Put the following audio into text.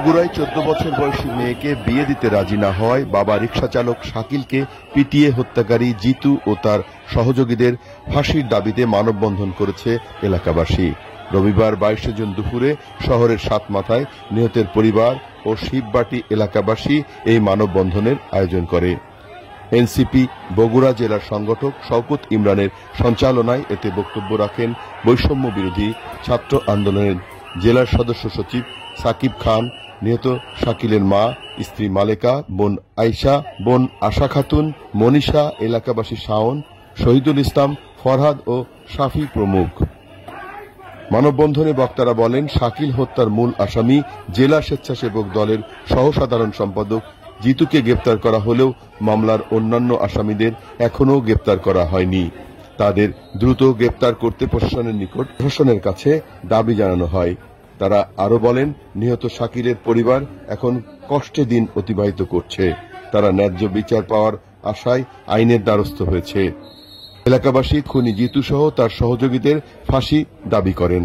বগুড়ায় 14 বছর বয়সী মেয়েকে বিয়ে দিতে রাজি না হওয়ায় বাবা রিকশাচালক শাকিলকে পিটিয়ে হত্যাকারী জিতু ও তার সহযোগীদের ফাঁসির দাবিতে মানববন্ধন করেছে এলাকাবাসী। রবিবার 22 জুন দুপুরে শহরের সাতমাথায় নিহতের পরিবার ও শিববাটি এলাকাবাসী এই মানববন্ধনের আয়োজন করে। এনসিপি বগুড়া জেলার সংগঠক শওকত ইমরানের সঞ্চালনায় এতে বক্তব্য রাখেন বৈষম্য বিরোধী ছাত্র আন্দোলনের জেলার সদস্য সচিব সাকিব খান, নিহত শাকিলের মা, স্ত্রী মালেকা, বোন আয়শা, বোন আশা খাতুন, মনীষা, এলাকাবাসী শাওন, শহীদুল ইসলাম, ফরহাদ ও শাফি প্রমুখ। মানববন্ধনে বক্তারা বলেন, শাকিল হত্যার মূল আসামি জেলা স্বেচ্ছাসেবক দলের সহসাধারণ সম্পাদক জিতুকে গ্রেপ্তার করা হলেও মামলার অন্যান্য আসামিদের এখনও গ্রেপ্তার করা হয়নি। তাদের দ্রুত গ্রেপ্তার করতে প্রশাসনের কাছে দাবি জানানো হয়। তারা আরো বলেন, নিহত শাকিলের পরিবার এখন কষ্টে দিন অতিবাহিত করছে। তারা ন্যায্য বিচার পাওয়ার আশায় আইনের দ্বারস্থ হয়েছে। এলাকাবাসী খুনি জিতু সহ তার সহযোগীদের ফাঁসি দাবি করেন।